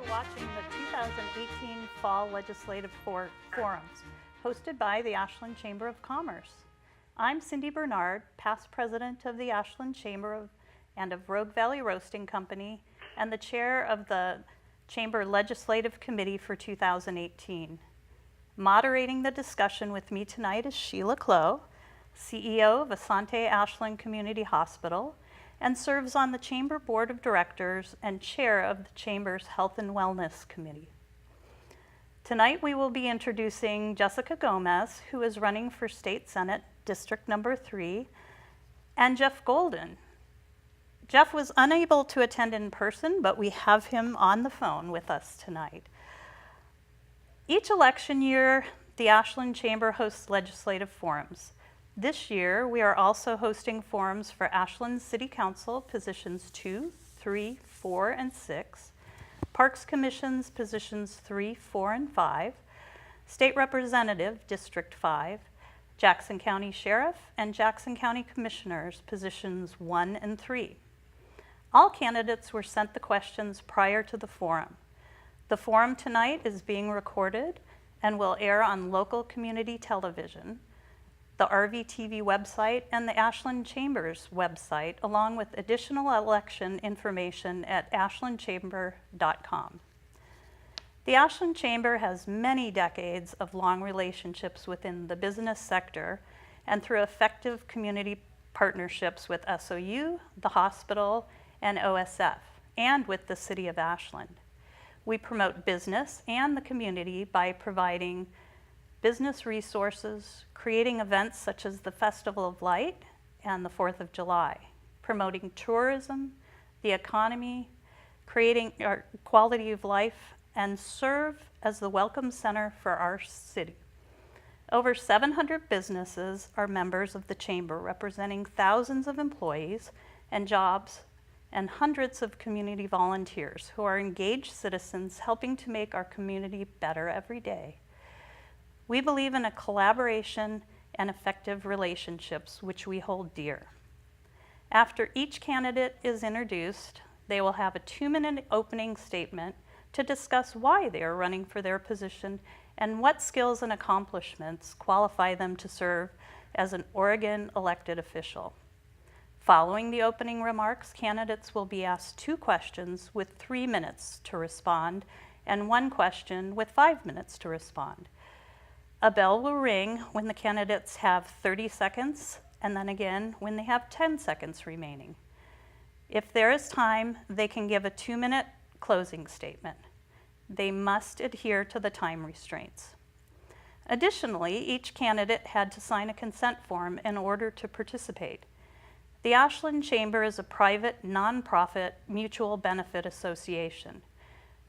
Watching the 2018 Fall Legislative Forums, hosted by the Ashland Chamber of Commerce. I'm Cindy Bernard, past president of the Ashland Chamber and of Rogue Valley Roasting Company, and the chair of the Chamber Legislative Committee for 2018. Moderating the discussion with me tonight is Sheila Clough, CEO of Asante Ashland Community Hospital, and serves on the Chamber Board of Directors and chair of the Chamber's Health and Wellness Committee. Tonight we will be introducing Jessica Gomez, who is running for State Senate District Number 3, and Jeff Golden. Jeff was unable to attend in person, but we have him on the phone with us tonight. Each election year, the Ashland Chamber hosts legislative forums. This year, we are also hosting forums for Ashland City Council positions 2, 3, 4, and 6, Parks Commission's positions 3, 4, and 5, State Representative District 5, Jackson County Sheriff, and Jackson County Commissioners positions 1 and 3. All candidates were sent the questions prior to the forum. The forum tonight is being recorded and will air on local community television, the RVTV website, and the Ashland Chamber's website, along with additional election information at ashlandchamber.com. The Ashland Chamber has many decades of long relationships within the business sector and through effective community partnerships with SOU, the hospital, and OSF, and with the City of Ashland. We promote business and the community by providing business resources, creating events such as the Festival of Light and the 4th of July, promoting tourism, the economy, creating our quality of life, and serve as the welcome center for our city. Over 700 businesses are members of the Chamber, representing thousands of employees and jobs, and hundreds of community volunteers who are engaged citizens helping to make our community better every day. We believe in a collaboration and effective relationships, which we hold dear. After each candidate is introduced, they will have a 2-minute opening statement to discuss why they are running for their position and what skills and accomplishments qualify them to serve as an Oregon elected official. Following the opening remarks, candidates will be asked 2 questions with 3 minutes to respond and 1 question with 5 minutes to respond. A bell will ring when the candidates have 30 seconds, and then again when they have 10 seconds remaining. If there is time, they can give a 2-minute closing statement. They must adhere to the time restraints. Additionally, each candidate had to sign a consent form in order to participate. The Ashland Chamber is a private, nonprofit, mutual benefit association.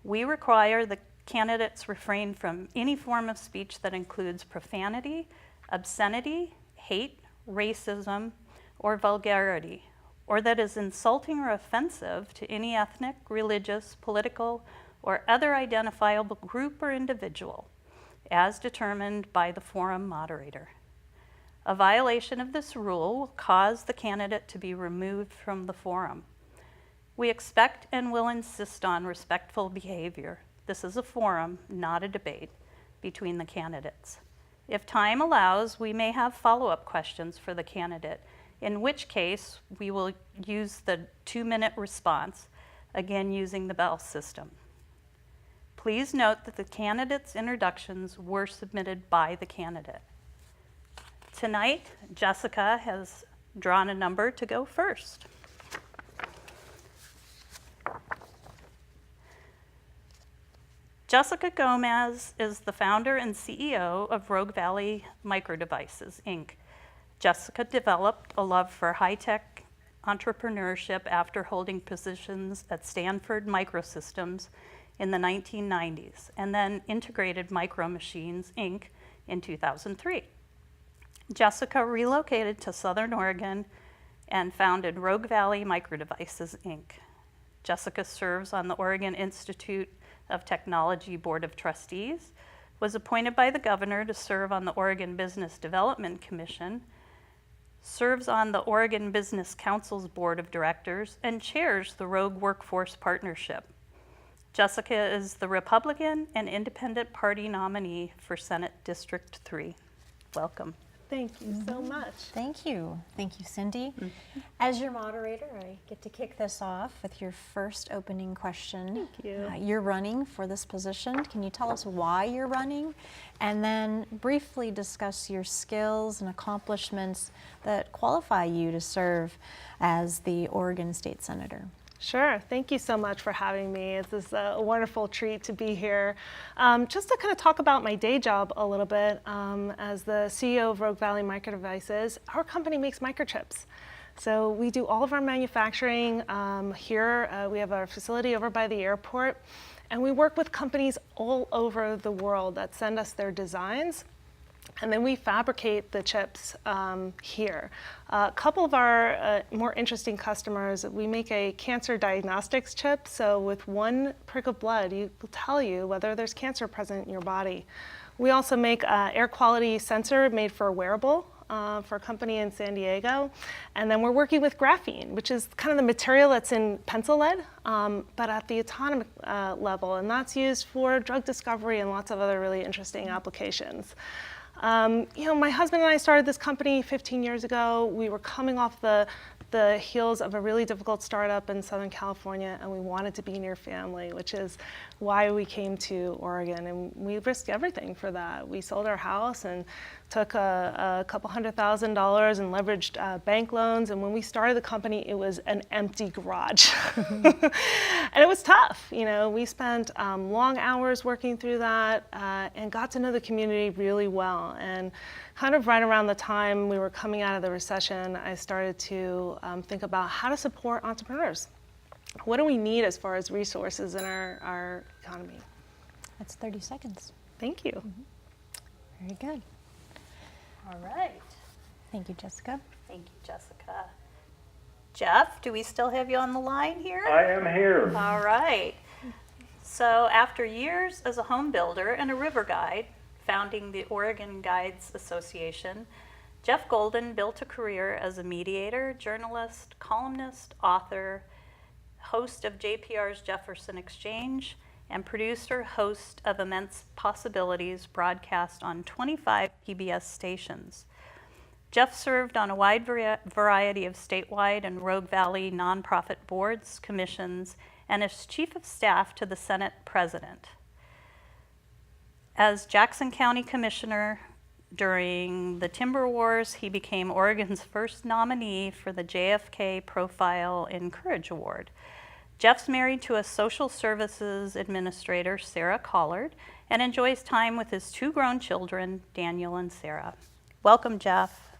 We require the candidates refrain from any form of speech that includes profanity, obscenity, hate, racism, or vulgarity, or that is insulting or offensive to any ethnic, religious, political, or other identifiable group or individual, as determined by the forum moderator. A violation of this rule will cause the candidate to be removed from the forum. We expect and will insist on respectful behavior. This is a forum, not a debate, between the candidates. If time allows, we may have follow-up questions for the candidate, in which case we will use the 2-minute response, again using the bell system. Please note that the candidates' introductions were submitted by the candidate. Tonight, Jessica has drawn a number to go first. Jessica Gomez is the founder and CEO of Rogue Valley Microdevices, Inc. Jessica developed a love for high-tech entrepreneurship after holding positions at Stanford Microsystems in the 1990s, and then integrated Micro Machines, Inc. in 2003. Jessica relocated to Southern Oregon and founded Rogue Valley Microdevices, Inc. Jessica serves on the Oregon Institute of Technology Board of Trustees, was appointed by the governor to serve on the Oregon Business Development Commission, serves on the Oregon Business Council's Board of Directors, and chairs the Rogue Workforce Partnership. Jessica is the Republican and Independent Party nominee for Senate District 3. Welcome. Thank you so much. Thank you. Thank you, Cindy. As your moderator, I get to kick this off with your first opening question. Thank you. You're running for this position. Can you tell us why you're running? And then briefly discuss your skills and accomplishments that qualify you to serve as the Oregon State Senator. Sure. Thank you so much for having me. It's a wonderful treat to be here. Just to kind of talk about my day job a little bit, as the CEO of Rogue Valley Microdevices, our company makes microchips. So we do all of our manufacturing here. We have our facility over by the airport, and we work with companies all over the world that send us their designs. And then we fabricate the chips here. A couple of our more interesting customers, we make a cancer diagnostics chip. So with one prick of blood, it will tell you whether there's cancer present in your body. We also make an air quality sensor made for a wearable for a company in San Diego. And then we're working with graphene, which is kind of the material that's in pencil lead, but at the atomic level. And that's used for drug discovery and lots of other really interesting applications. My husband and I started this company 15 years ago. We were coming off the heels of a really difficult startup in Southern California, and we wanted to be near family, which is why we came to Oregon. And we risked everything for that. We sold our house and took a couple $100,000 and leveraged bank loans. And when we started the company, it was an empty garage. And it was tough. We spent long hours working through that and got to know the community really well. And kind of right around the time we were coming out of the recession, I started to think about how to support entrepreneurs. What do we need as far as resources in our economy? That's 30 seconds. Thank you. Very good. All right. Thank you, Jessica. Thank you, Jessica. Jeff, do we still have you on the line here? I am here. All right. So after years as a home builder and a river guide, founding the Oregon Guides Association, Jeff Golden built a career as a mediator, journalist, columnist, author, host of JPR's Jefferson Exchange, and producer-host of Immense Possibilities, broadcast on 25 PBS stations. Jeff served on a wide variety of statewide and Rogue Valley nonprofit boards, commissions, and as chief of staff to the Senate President. As Jackson County Commissioner during the Timber Wars, he became Oregon's first nominee for the JFK Profile in Courage Award. Jeff's married to a social services administrator, Sarah Collard, and enjoys time with his two grown children, Daniel and Sarah. Welcome, Jeff.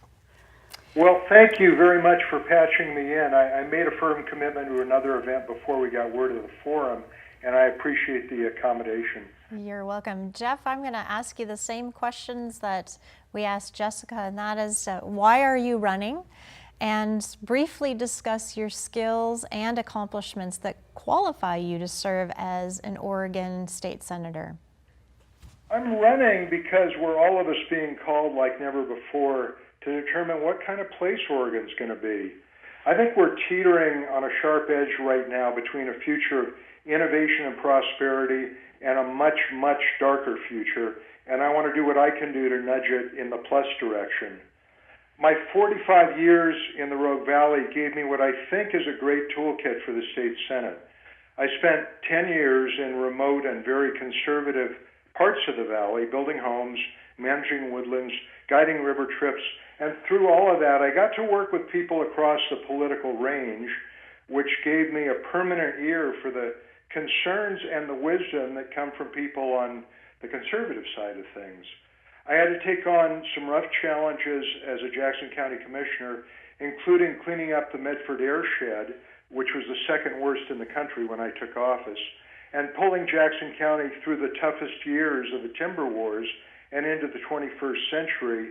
Well, thank you very much for patching me in. I made a firm commitment to another event before we got word of the forum, and I appreciate the accommodation. You're welcome. Jeff, I'm going to ask you the same questions that we asked Jessica, and that is, why are you running? And briefly discuss your skills and accomplishments that qualify you to serve as an Oregon State Senator. I'm running because we're all of us being called like never before to determine what kind of place Oregon's going to be. I think we're teetering on a sharp edge right now between a future of innovation and prosperity and a much, much darker future, and I want to do what I can do to nudge it in the plus direction. My 45 years in the Rogue Valley gave me what I think is a great toolkit for the state Senate. I spent 10 years in remote and very conservative parts of the valley, building homes, managing woodlands, guiding river trips, and through all of that, I got to work with people across the political range, which gave me a permanent ear for the concerns and the wisdom that come from people on the conservative side of things. I had to take on some rough challenges as a Jackson County Commissioner, including cleaning up the Medford airshed, which was the second worst in the country when I took office, and pulling Jackson County through the toughest years of the timber wars and into the 21st century,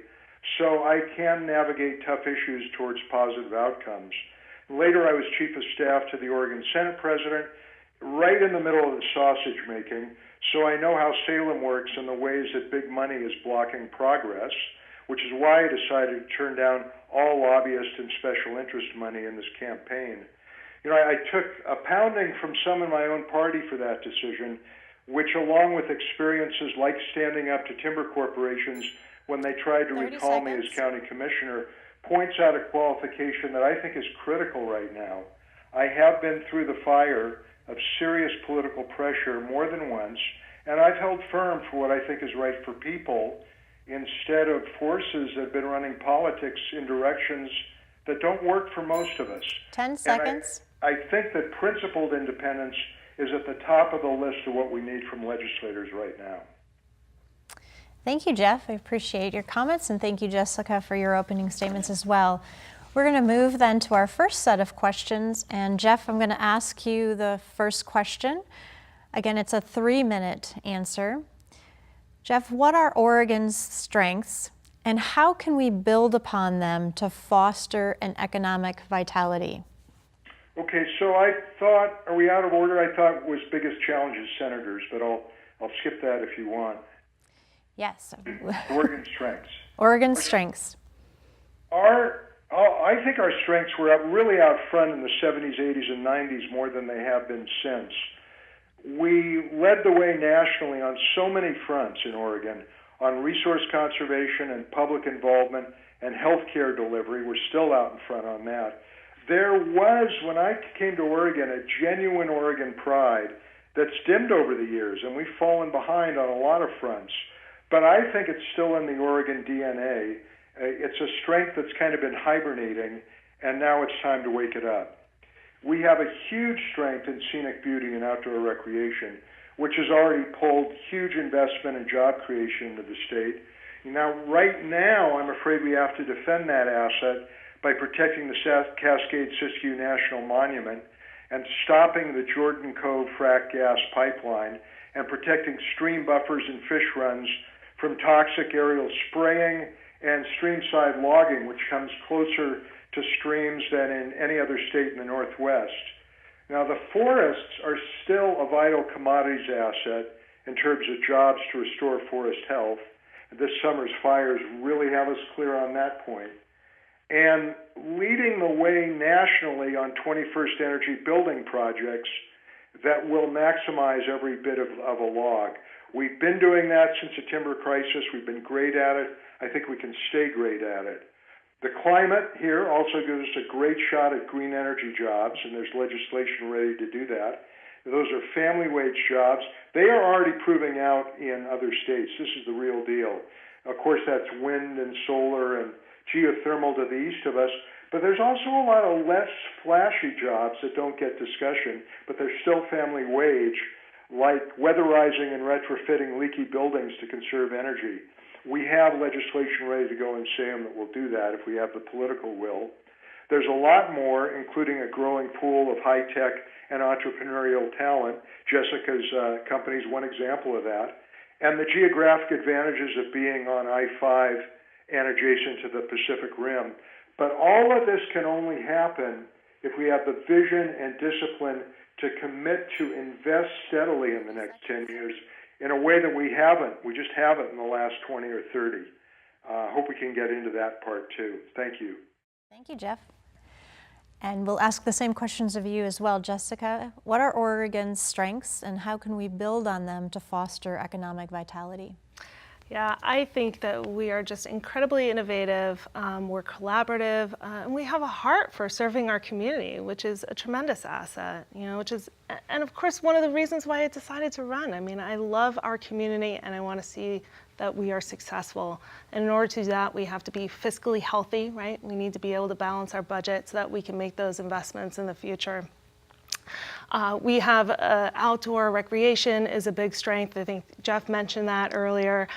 so I can navigate tough issues towards positive outcomes. Later, I was Chief of Staff to the Oregon Senate President, right in the middle of the sausage making, so I know how Salem works and the ways that big money is blocking progress, which is why I decided to turn down all lobbyist and special interest money in this campaign. You know, I took a pounding from some in my own party for that decision, which, along with experiences like standing up to timber corporations when they tried to 30 recall me as seconds. county commissioner, points out a qualification that I think is critical right now. I have been through the fire of serious political pressure more than once, and I've held firm for what I think is right for people instead of forces that have been running politics in directions that don't work for most of us. 10 seconds. I think that principled independence is at the top of the list of what we need from legislators right now. Thank you, Jeff. I appreciate your comments, and thank you, Jessica, for your opening statements as well. We're going to move then to our first set of questions, and Jeff, I'm going to ask you the first question. Again, it's a 3-minute answer. Jeff, what are Oregon's strengths, and how can we build upon them to foster an economic vitality? Okay, so I thought, are we out of order? I thought was biggest challenge is senators, but I'll skip that if you want. Yes. Oregon strengths. Oregon's strengths. I think our strengths were really out front in the 70s, 80s, and 90s more than they have been since. We led the way nationally on so many fronts in Oregon, on resource conservation and public involvement and healthcare delivery. We're still out in front on that. There was, when I came to Oregon, a genuine Oregon pride that's dimmed over the years, and we've fallen behind on a lot of fronts. But I think it's still in the Oregon DNA. It's a strength that's kind of been hibernating, and now it's time to wake it up. We have a huge strength in scenic beauty and outdoor recreation, which has already pulled huge investment and job creation into the state. Now, right now, I'm afraid we have to defend that asset by protecting the Cascade Siskiyou National Monument and stopping the Jordan Cove frack gas pipeline and protecting stream buffers and fish runs from toxic aerial spraying and streamside logging, which comes closer to streams than in any other state in the Northwest. Now, the forests are still a vital commodities asset in terms of jobs to restore forest health. This summer's fires really have us clear on that point. And leading the way nationally on 21st energy building projects that will maximize every bit of a log. We've been doing that since the timber crisis. We've been great at it. I think we can stay great at it. The climate here also gives us a great shot at green energy jobs, and there's legislation ready to do that. Those are family wage jobs. They are already proving out in other states. This is the real deal. Of course, that's wind and solar and geothermal to the east of us, but there's also a lot of less flashy jobs that don't get discussion, but they're still family wage, like weatherizing and retrofitting leaky buildings to conserve energy. We have legislation ready to go in Salem that will do that if we have the political will. There's a lot more, including a growing pool of high-tech and entrepreneurial talent. Jessica's company is one example of that. And the geographic advantages of being on I-5 and adjacent to the Pacific Rim. But all of this can only happen if we have the vision and discipline to commit to invest steadily in the next 10 years in a way that we just haven't in the last 20 or 30. Hope we can get into that part too. Thank you. Thank you, Jeff. And we'll ask the same questions of you as well, Jessica. What are Oregon's strengths, and how can we build on them to foster economic vitality? Yeah, I think that we are just incredibly innovative, we're collaborative, and we have a heart for serving our community, which is a tremendous asset, and of course, one of the reasons why I decided to run. I mean, I love our community and I want to see that we are successful. And in order to do that, we have to be fiscally healthy, right? We need to be able to balance our budget so that we can make those investments in the future. We have outdoor recreation is a big strength. I think Jeff mentioned that earlier.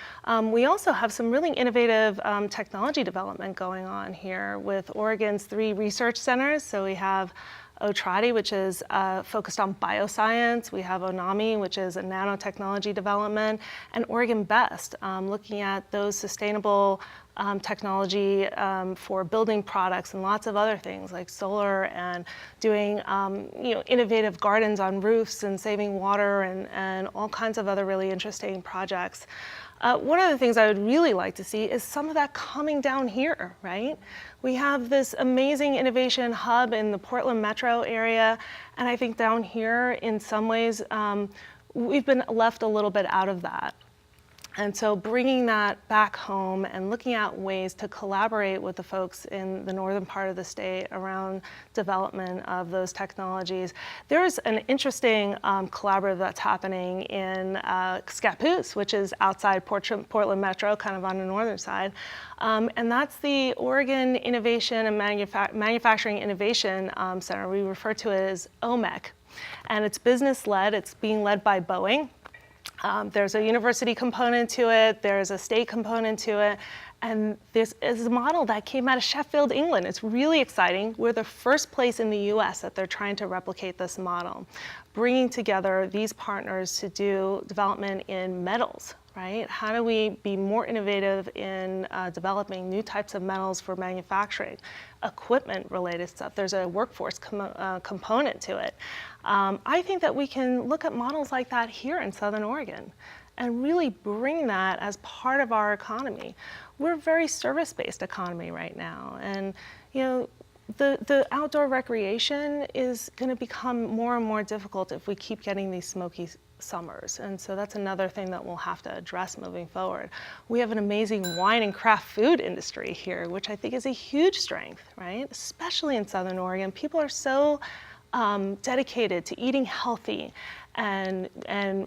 We also have some really innovative technology development going on here with Oregon's 3 research centers. So we have OTRADI, which is focused on bioscience. We have ONAMI, which is a nanotechnology development, and Oregon BEST, looking at those sustainable technology for building products and lots of other things like solar and doing innovative gardens on roofs and saving water and all kinds of other really interesting projects. One of the things I would really like to see is some of that coming down here, right? We have this amazing innovation hub in the Portland metro area, and I think down here, in some ways, we've been left a little bit out of that. And so bringing that back home and looking at ways to collaborate with the folks in the northern part of the state around development of those technologies. There's an interesting collaborative that's happening in Scappoose, which is outside Portland Metro, kind of on the northern side. And that's the Oregon Innovation and Manufacturing Innovation Center. We refer to it as OMEC. And it's business-led. It's being led by Boeing. There's a university component to it, there's a state component to it, and this is a model that came out of Sheffield, England. It's really exciting. We're the first place in the US that they're trying to replicate this model, bringing together these partners to do development in metals, right? How do we be more innovative in developing new types of metals for manufacturing, equipment-related stuff? There's a workforce component to it. I think that we can look at models like that here in Southern Oregon and really bring that as part of our economy. We're a very service-based economy right now, and the outdoor recreation is going to become more and more difficult if we keep getting these smoky summers. And so that's another thing that we'll have to address moving forward. We have an amazing wine and craft food industry here, which I think is a huge strength, right? Especially in Southern Oregon. People are so dedicated to eating healthy and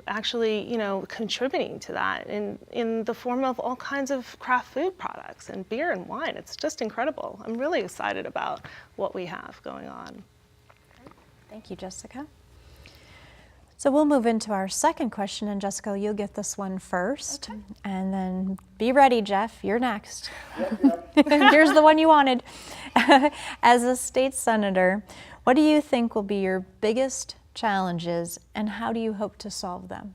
actually, contributing to that in the form of all kinds of craft food products and beer and wine. It's just incredible. I'm really excited about what we have going on. Thank you, Jessica. So we'll move into our second question, and Jessica, you'll get this one first. Okay. And then be ready, Jeff, you're next. Yep. Here's the one you wanted. As a state senator, what do you think will be your biggest challenges, and how do you hope to solve them?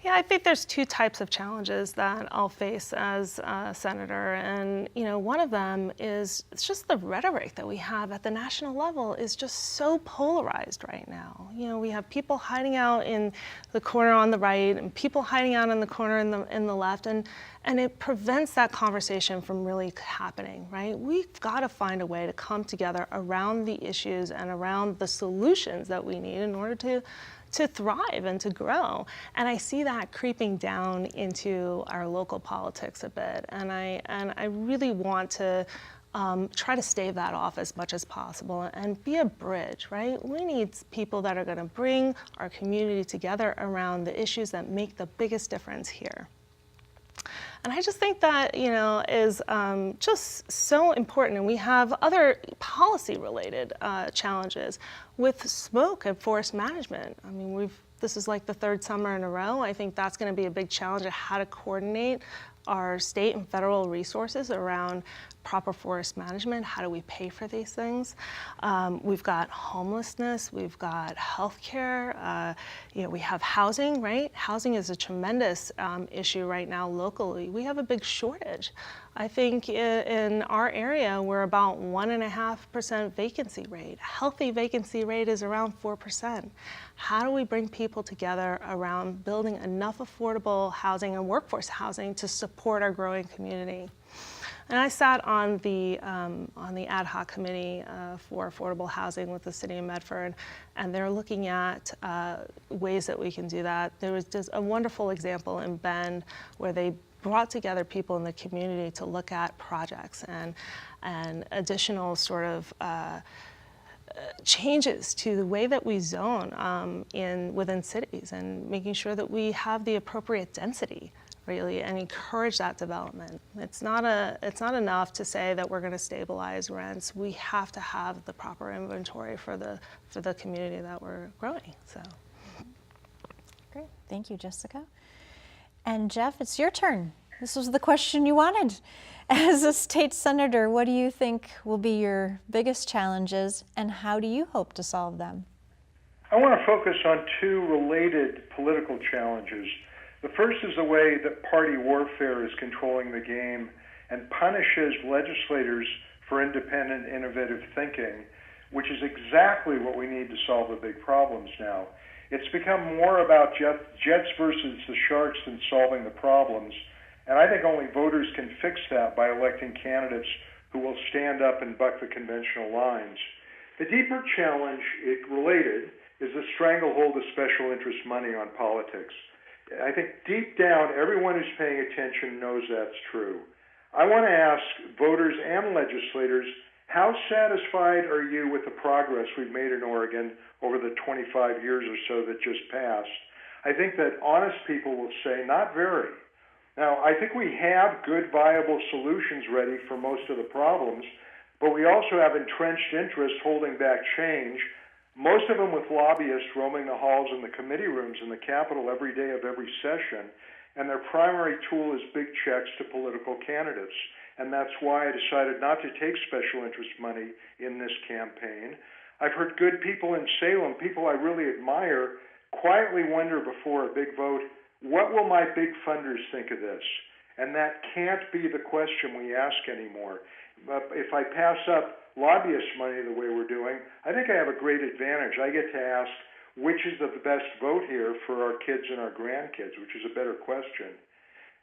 Yeah, I think there's 2 types of challenges that I'll face as a senator, and one of them is it's just the rhetoric that we have at the national level is just so polarized right now. We have people hiding out in the corner on the right and people hiding out in the corner in the left, and it prevents that conversation from really happening, right? We've got to find a way to come together around the issues and around the solutions that we need in order to thrive and to grow. And I see that creeping down into our local politics a bit. And I really want to try to stave that off as much as possible and be a bridge, right? We need people that are going to bring our community together around the issues that make the biggest difference here. And I just think that, is just so important. And we have other policy-related challenges with smoke and forest management. I mean, this is like the 3rd summer in a row. I think that's going to be a big challenge of how to coordinate our state and federal resources around proper forest management. How do we pay for these things? We've got homelessness, we've got healthcare, we have housing, right? Housing is a tremendous issue right now locally. We have a big shortage. I think in our area, we're about 1.5% vacancy rate. A healthy vacancy rate is around 4%. How do we bring people together around building enough affordable housing and workforce housing to support our growing community? And I sat on the ad hoc committee for affordable housing with the city of Medford, and they're looking at ways that we can do that. There was just a wonderful example in Bend where they brought together people in the community to look at projects and additional sort of changes to the way that we zone within cities, and making sure that we have the appropriate density really, and encourage that development. It's not enough to say that we're going to stabilize rents. We have to have the proper inventory for the community that we're growing. So, great, thank you, Jessica. And Jeff, it's your turn. This was the question you wanted. As a state senator, what do you think will be your biggest challenges, and how do you hope to solve them? I want to focus on two related political challenges. The first is the way that party warfare is controlling the game and punishes legislators for independent, innovative thinking, which is exactly what we need to solve the big problems now. It's become more about jets versus the sharks than solving the problems, and I think only voters can fix that by electing candidates who will stand up and buck the conventional lines. The deeper challenge, related, is the stranglehold of special interest money on politics. I think deep down, everyone who's paying attention knows that's true. I want to ask voters and legislators, how satisfied are you with the progress we've made in Oregon over the 25 years or so that just passed? I think that honest people will say, not very. Now, I think we have good, viable solutions ready for most of the problems, but we also have entrenched interests holding back change, most of them with lobbyists roaming the halls and the committee rooms in the Capitol every day of every session, and their primary tool is big checks to political candidates. And that's why I decided not to take special interest money in this campaign. I've heard good people in Salem, people I really admire, quietly wonder before a big vote, what will my big funders think of this? And that can't be the question we ask anymore. If I pass up lobbyist money the way we're doing, I think I have a great advantage. I get to ask, which is the best vote here for our kids and our grandkids, which is a better question.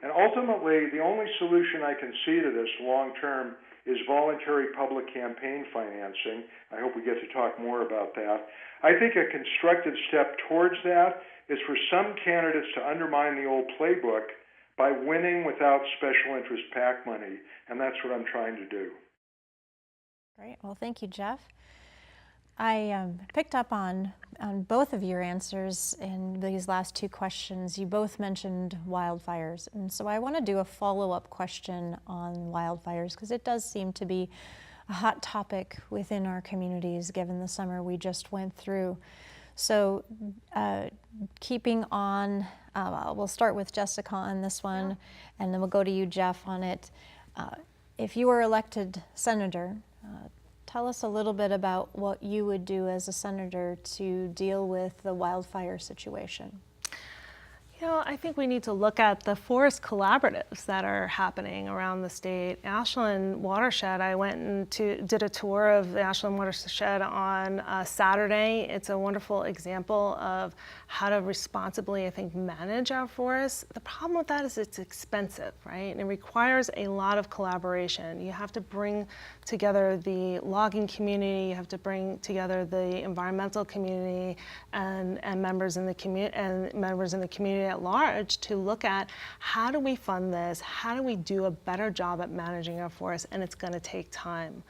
And ultimately, the only solution I can see to this long term is voluntary public campaign financing. I hope we get to talk more about that. I think a constructive step towards that is for some candidates to undermine the old playbook by winning without special interest PAC money, and that's what I'm trying to do. Great. Well, thank you, Jeff. I picked up on both of your answers in these last two questions. You both mentioned wildfires, and so I want to do a follow-up question on wildfires because it does seem to be a hot topic within our communities given the summer we just went through. So keeping on, we'll start with Jessica on this one, and then we'll go to you, Jeff, on it. If you were elected senator, tell us a little bit about what you would do as a senator to deal with the wildfire situation. You know, I think we need to look at the forest collaboratives that are happening around the state. Ashland Watershed, I went and did a tour of the Ashland Watershed on Saturday. It's a wonderful example of how to responsibly, I think, manage our forests. The problem with that is it's expensive, right? And it requires a lot of collaboration. You have to bring together the logging community, you have to bring together the environmental community and members in the community at large to look at how do we fund this, how do we do a better job at managing our forests, and it's going to take time.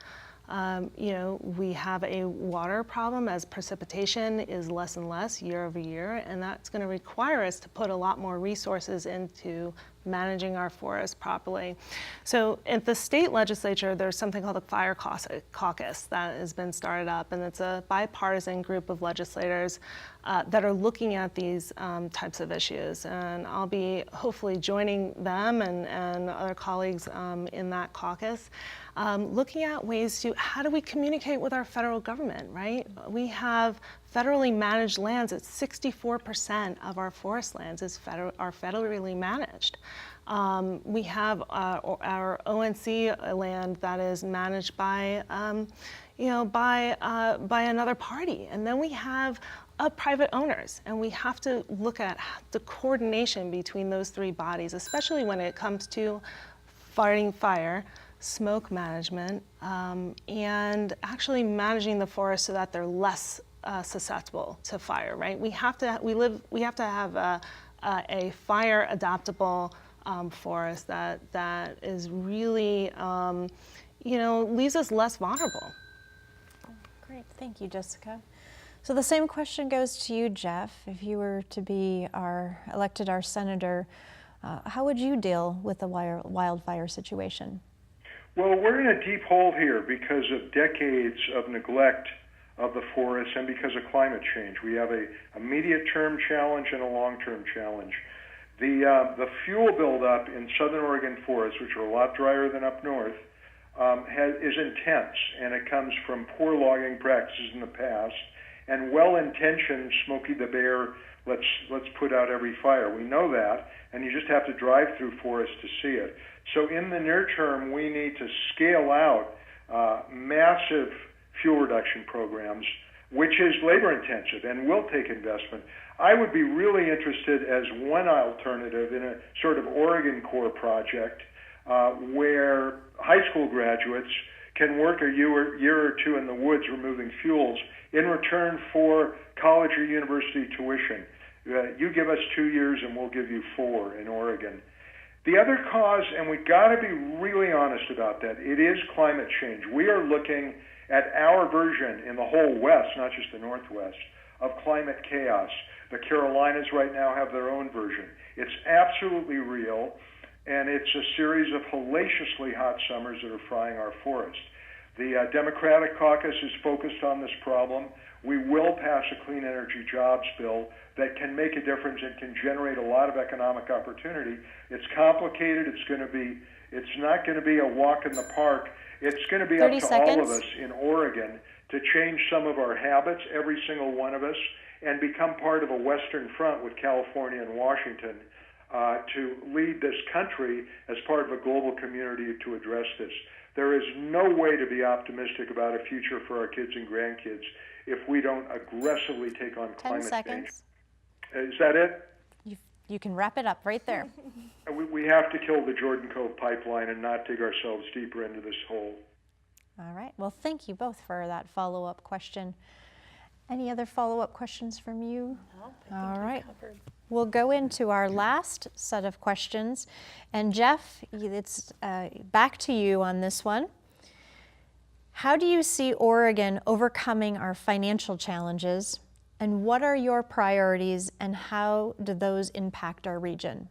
You know, we have a water problem as precipitation is less and less year over year, and that's going to require us to put a lot more resources into managing our forests properly. So at the state legislature, there's something called the Fire Caucus that has been started up, and it's a bipartisan group of legislators that are looking at these types of issues. And I'll be hopefully joining them and other colleagues in that caucus, looking at ways to how do we communicate with our federal government, right? We have federally managed lands. It's 64% of our forest lands are federally managed. We have our ONC land that is managed by, by another party, and then we have private owners, and we have to look at the coordination between those three bodies, especially when it comes to fighting fire, smoke management, and actually managing the forest so that they're less susceptible to fire. Right? We have to have a fire adaptable forest that is really leaves us less vulnerable. Great, thank you, Jessica. So the same question goes to you, Jeff. If you were to be elected our senator, How would you deal with the wildfire situation? Well, we're in a deep hole here because of decades of neglect of the forests and because of climate change. We have a immediate-term challenge and a long-term challenge. The fuel buildup in southern Oregon forests, which are a lot drier than up north, is intense, and it comes from poor logging practices in the past and well-intentioned Smokey the Bear, let's put out every fire. We know that, and you just have to drive through forests to see it. So in the near term, we need to scale out massive fuel reduction programs, which is labor-intensive and will take investment. I would be really interested as one alternative in a sort of Oregon Corps project where high school graduates can work a year or two in the woods removing fuels in return for college or university tuition. You give us 2 years and we'll give you 4 in Oregon. The other cause, and we've got to be really honest about that, it is climate change. We are looking at our version in the whole West, not just the Northwest, of climate chaos. The Carolinas right now have their own version. It's absolutely real, and it's a series of hellaciously hot summers that are frying our forest. The Democratic caucus is focused on this problem. We will pass a clean energy jobs bill that can make a difference and can generate a lot of economic opportunity. It's complicated. It's not going to be a walk in the park. It's going to be up to all of us in Oregon to change some of our habits, every single one of us, and become part of a Western Front with California and Washington to lead this country as part of a global community to address this. There is no way to be optimistic about a future for our kids and grandkids if we don't aggressively take on climate change. Is that it? You can wrap it up right there. We have to kill the Jordan Cove pipeline and not dig ourselves deeper into this hole. All right. Well, thank you both for that follow-up question. Any other follow-up questions from you? No, all right. We'll go into our last set of questions. And Jeff, it's back to you on this one. How do you see Oregon overcoming our financial challenges? And what are your priorities and how do those impact our region?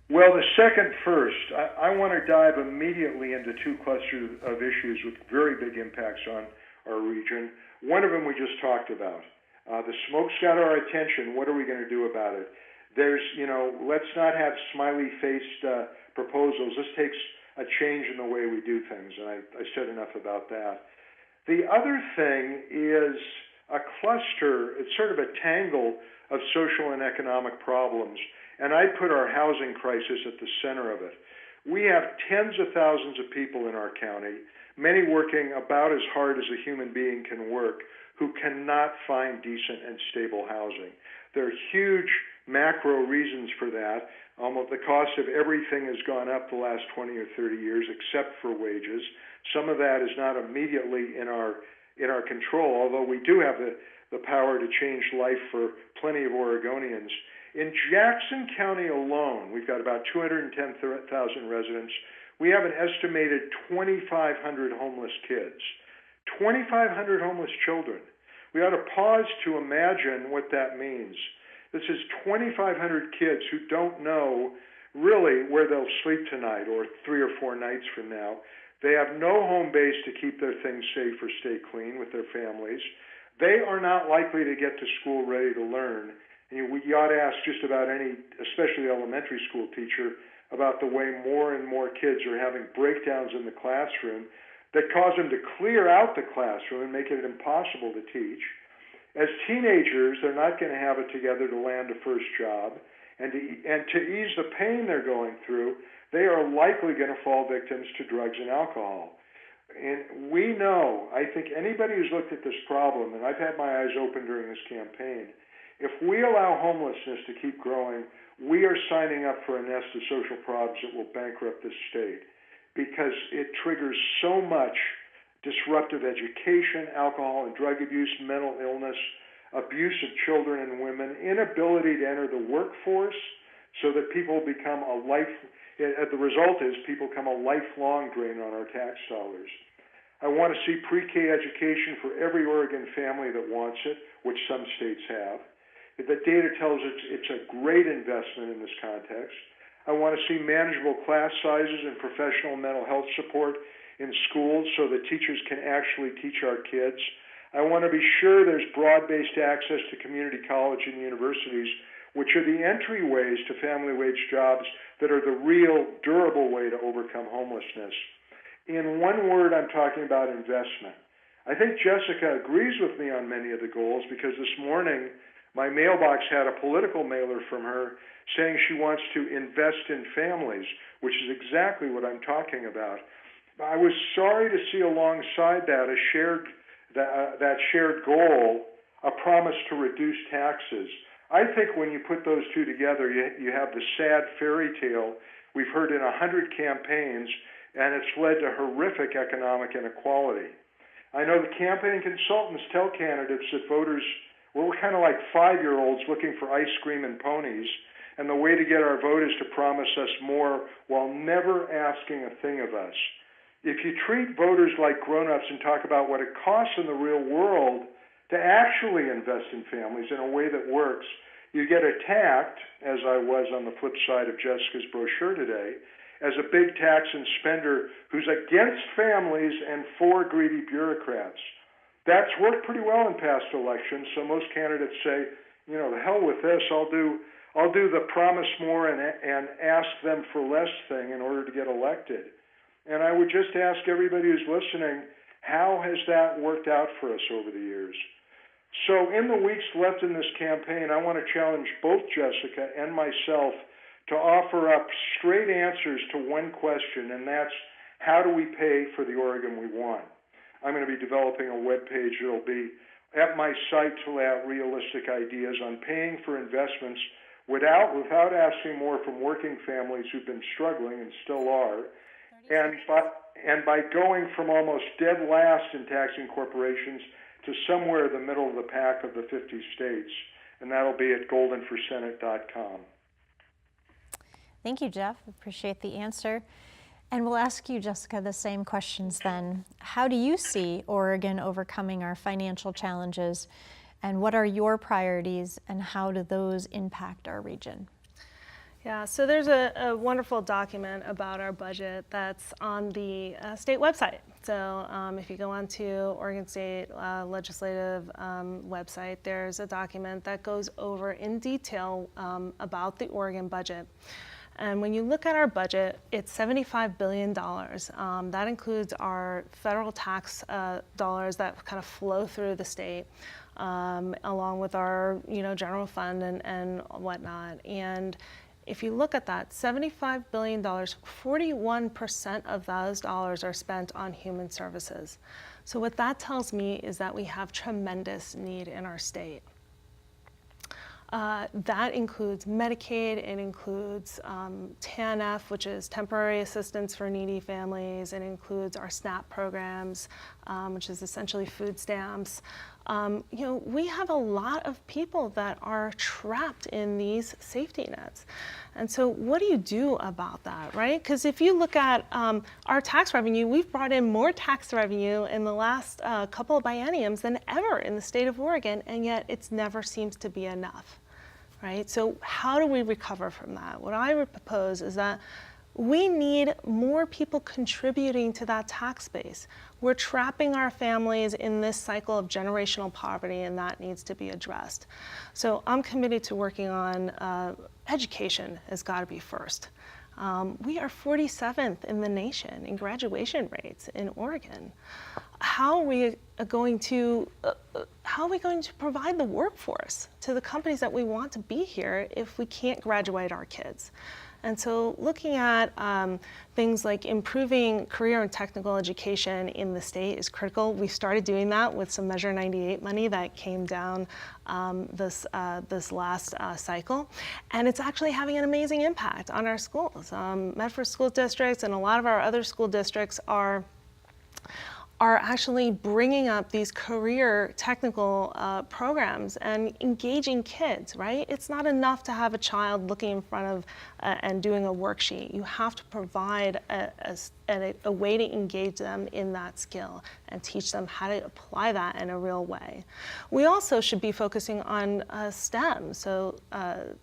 Well, the second first, I want to dive immediately into 2 clusters of issues with very big impacts on our region. One of them we just talked about. The smoke's got our attention. What are we going to do about it? Let's not have smiley-faced proposals. This takes a change in the way we do things, and I said enough about that. The other thing is a cluster, it's sort of a tangle of social and economic problems, and I put our housing crisis at the center of it. We have tens of thousands of people in our county, many working about as hard as a human being can work, who cannot find decent and stable housing. There are huge macro reasons for that. Almost the cost of everything has gone up the last 20 or 30 years, except for wages. Some of that is not immediately in our control, although we do have the power to change life for plenty of Oregonians. In Jackson County alone, we've got about 210,000 residents. We have an estimated 2,500 homeless kids, 2,500 homeless children. We ought to pause to imagine what that means. This is 2,500 kids who don't know really where they'll sleep tonight or 3 or 4 nights from now. They have no home base to keep their things safe or stay clean with their families. They are not likely to get to school ready to learn. And you ought to ask just about any, especially elementary school teacher, about the way more and more kids are having breakdowns in the classroom that cause them to clear out the classroom and make it impossible to teach. As teenagers, they're not going to have it together to land a first job. And to ease the pain they're going through, they are likely going to fall victims to drugs and alcohol. And we know, I think anybody who's looked at this problem, and I've had my eyes open during this campaign, if we allow homelessness to keep growing, we are signing up for a nest of social problems that will bankrupt this state because it triggers so much disruptive education, alcohol and drug abuse, mental illness, abuse of children and women, inability to enter the workforce so that people become the result is people become a lifelong drain on our tax dollars. I want to see pre-K education for every Oregon family that wants it, which some states have. The data tells us it's a great investment in this context. I want to see manageable class sizes and professional mental health support in schools so that teachers can actually teach our kids. I want to be sure there's broad-based access to community college and universities, which are the entryways to family wage jobs that are the real, durable way to overcome homelessness. In one word, I'm talking about investment. I think Jessica agrees with me on many of the goals because this morning my mailbox had a political mailer from her saying she wants to invest in families, which is exactly what I'm talking about. I was sorry to see alongside that that shared goal, a promise to reduce taxes. I think when you put those two together, you have the sad fairy tale we've heard in 100 campaigns, and it's led to horrific economic inequality. I know the campaign consultants tell candidates that voters, we're kind of like 5-year-olds looking for ice cream and ponies, and the way to get our vote is to promise us more while never asking a thing of us. If you treat voters like grown-ups and talk about what it costs in the real world to actually invest in families in a way that works, you get attacked, as I was on the flip side of Jessica's brochure today, as a big tax and spender who's against families and for greedy bureaucrats. That's worked pretty well in past elections, so most candidates say, you know, the hell with this, I'll do the promise more and ask them for less thing in order to get elected. And I would just ask everybody who's listening, how has that worked out for us over the years? So in the weeks left in this campaign, I want to challenge both Jessica and myself to offer up straight answers to one question, and that's, how do we pay for the Oregon we want? I'm going to be developing a web page that will be at my site to lay out realistic ideas on paying for investments without asking more from working families who've been struggling and still are, and by going from almost dead last in taxing corporations to somewhere in the middle of the pack of the 50 states, and that'll be at goldenforsenate.com. Thank you, Jeff. Appreciate the answer. And we'll ask you, Jessica, the same questions then. How do you see Oregon overcoming our financial challenges, and what are your priorities, and how do those impact our region? Yeah, so there's a wonderful document about our budget that's on the state website. So if you go onto Oregon State Legislative website, there's a document that goes over in detail about the Oregon budget. And when you look at our budget, it's $75 billion. That includes our federal tax dollars that kind of flow through the state, along with our general fund and whatnot. And if you look at that, $75 billion, 41% of those dollars are spent on human services. So what that tells me is that we have tremendous need in our state. That includes Medicaid, it includes TANF, which is Temporary Assistance for Needy Families, it includes our SNAP programs, which is essentially food stamps. We have a lot of people that are trapped in these safety nets. And so what do you do about that, right? Because if you look at our tax revenue, we've brought in more tax revenue in the last couple of bienniums than ever in the state of Oregon, and yet it never seems to be enough, right? So how do we recover from that? What I would propose is that we need more people contributing to that tax base. We're trapping our families in this cycle of generational poverty, and that needs to be addressed. So I'm committed to working on education has got to be first. We are 47th in the nation in graduation rates in Oregon. How are we going to provide the workforce to the companies that we want to be here if we can't graduate our kids? And so looking at things like improving career and technical education in the state is critical. We started doing that with some Measure 98 money that came down this last cycle. And it's actually having an amazing impact on our schools. Medford school districts and a lot of our other school districts are are actually bringing up these career technical programs and engaging kids, right? It's not enough to have a child looking in front of and doing a worksheet. You have to provide a way to engage them in that skill and teach them how to apply that in a real way. We also should be focusing on STEM, so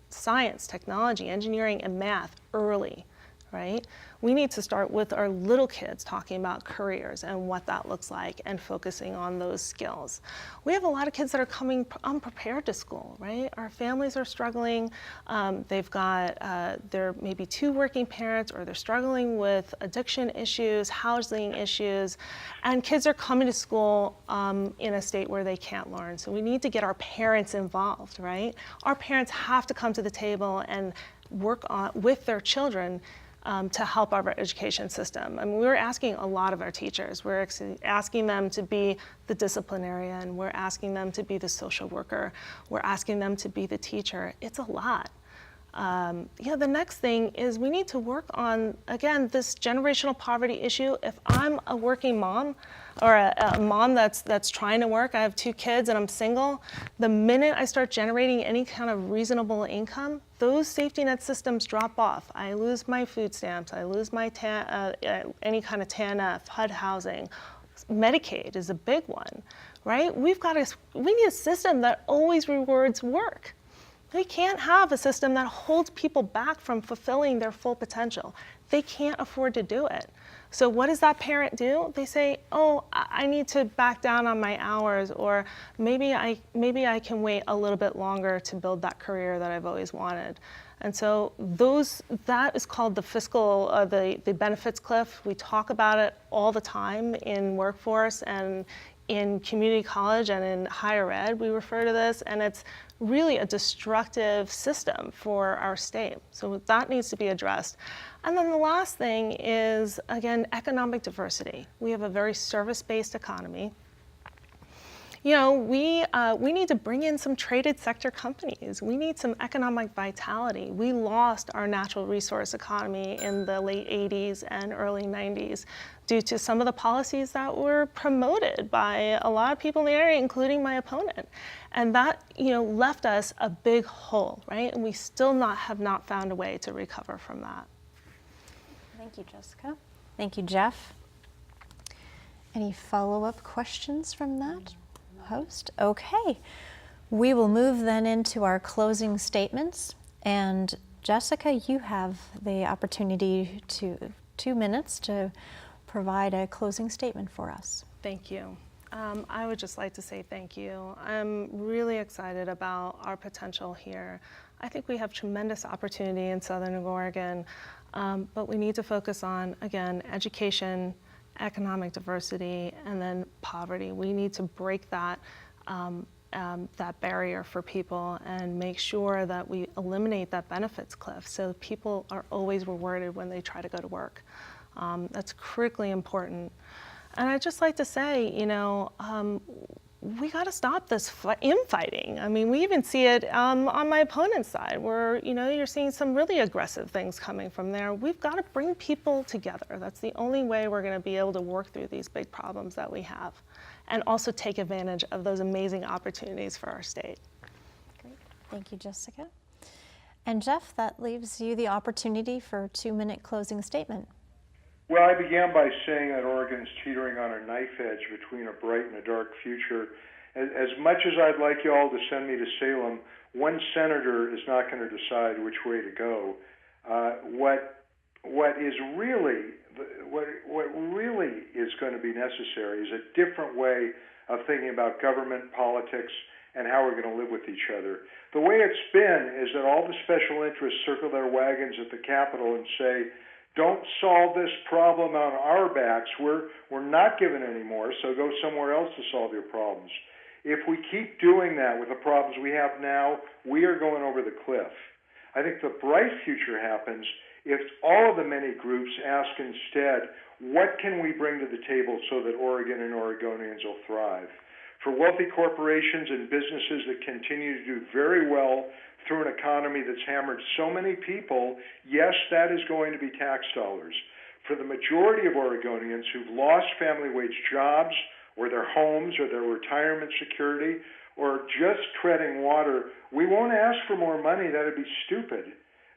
science, technology, engineering, and math early. Right? We need to start with our little kids talking about careers and what that looks like and focusing on those skills. We have a lot of kids that are coming unprepared to school, right? Our families are struggling. They've got, they're maybe two working parents, or they're struggling with addiction issues, housing issues, and kids are coming to school in a state where they can't learn. So we need to get our parents involved, right? Our parents have to come to the table and work with their children to help our education system. I mean, we're asking a lot of our teachers. We're asking them to be the disciplinarian. We're asking them to be the social worker. We're asking them to be the teacher. It's a lot. The next thing is we need to work on, again, this generational poverty issue. If I'm a working mom, or a mom that's trying to work, I have 2 kids and I'm single, the minute I start generating any kind of reasonable income, those safety net systems drop off. I lose my food stamps, I lose my any kind of TANF, HUD housing. Medicaid is a big one, right? We need a system that always rewards work. We can't have a system that holds people back from fulfilling their full potential. They can't afford to do it. So what does that parent do? They say, oh, I need to back down on my hours, or maybe I can wait a little bit longer to build that career that I've always wanted. And so that is called the fiscal, the benefits cliff. We talk about it all the time in workforce and in community college and in higher ed. We refer to this, and it's really a destructive system for our state. So that needs to be addressed. And then the last thing is, again, economic diversity. We have a very service-based economy. You know, we need to bring in some traded sector companies. We need some economic vitality. We lost our natural resource economy in the late 80s and early 90s due to some of the policies that were promoted by a lot of people in the area, including my opponent. And that, left us a big hole, right? And we still have not found a way to recover from that. Thank you, Jessica. Thank you, Jeff. Any follow-up questions from that host? Okay. We will move then into our closing statements. And Jessica, you have the opportunity to 2 minutes to provide a closing statement for us. Thank you. I would just like to say thank you. I'm really excited about our potential here. I think we have tremendous opportunity in Southern Oregon, but we need to focus on, again, education, economic diversity, and then poverty. We need to break that barrier for people and make sure that we eliminate that benefits cliff so people are always rewarded when they try to go to work. That's critically important. And I'd just like to say, we got to stop this infighting. I mean, we even see it on my opponent's side where, you're seeing some really aggressive things coming from there. We've got to bring people together. That's the only way we're going to be able to work through these big problems that we have and also take advantage of those amazing opportunities for our state. Great. Thank you, Jessica. And Jeff, that leaves you the opportunity for a 2-minute closing statement. Well, I began by saying that Oregon's teetering on a knife edge between a bright and a dark future. As much as I'd like you all to send me to Salem, one senator is not going to decide which way to go. What really is going to be necessary is a different way of thinking about government, politics, and how we're going to live with each other. The way it's been is that all the special interests circle their wagons at the Capitol and say, don't solve this problem on our backs. We're not given any more, so go somewhere else to solve your problems. If we keep doing that with the problems we have now, we are going over the cliff. I think the bright future happens if all of the many groups ask instead, what can we bring to the table so that Oregon and Oregonians will thrive? For wealthy corporations and businesses that continue to do very well through an economy that's hammered so many people, yes, that is going to be tax dollars. for the majority of Oregonians who've lost family wage jobs or their homes or their retirement security or just treading water, we won't ask for more money. That would be stupid.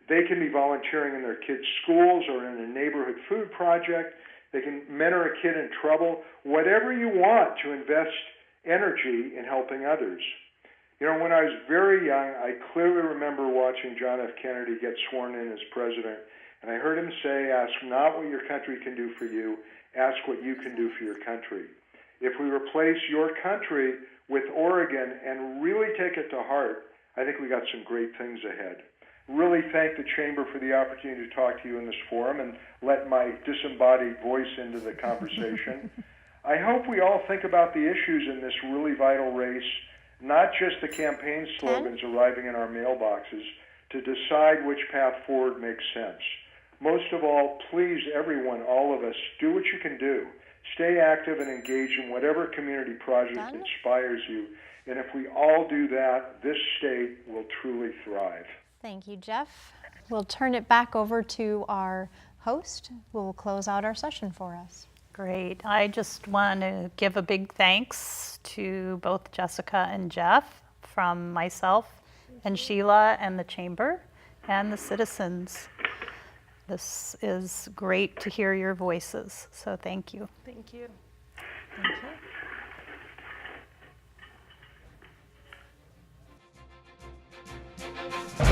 They can be volunteering in their kids' schools or in a neighborhood food project. They can mentor a kid in trouble. Whatever you want to invest energy in helping others. You know, when I was very young, I clearly remember watching John F. Kennedy get sworn in as president, and I heard him say, ask not what your country can do for you, ask what you can do for your country. If we replace your country with Oregon and really take it to heart, I think we got some great things ahead. Really thank the Chamber for the opportunity to talk to you in this forum and let my disembodied voice into the conversation. I hope we all think about the issues in this really vital race, not just the campaign slogans arriving in our mailboxes, to decide which path forward makes sense. Most of all, please, everyone, all of us, do what you can do. Stay active and engage in whatever community project inspires you. And if we all do that, this state will truly thrive. Thank you, Jeff. We'll turn it back over to our host, who will close out our session for us. Great. I just want to give a big thanks to both Jessica and Jeff from myself and Sheila and the Chamber and the citizens. This is great to hear your voices, so thank you. Thank you. Thank you.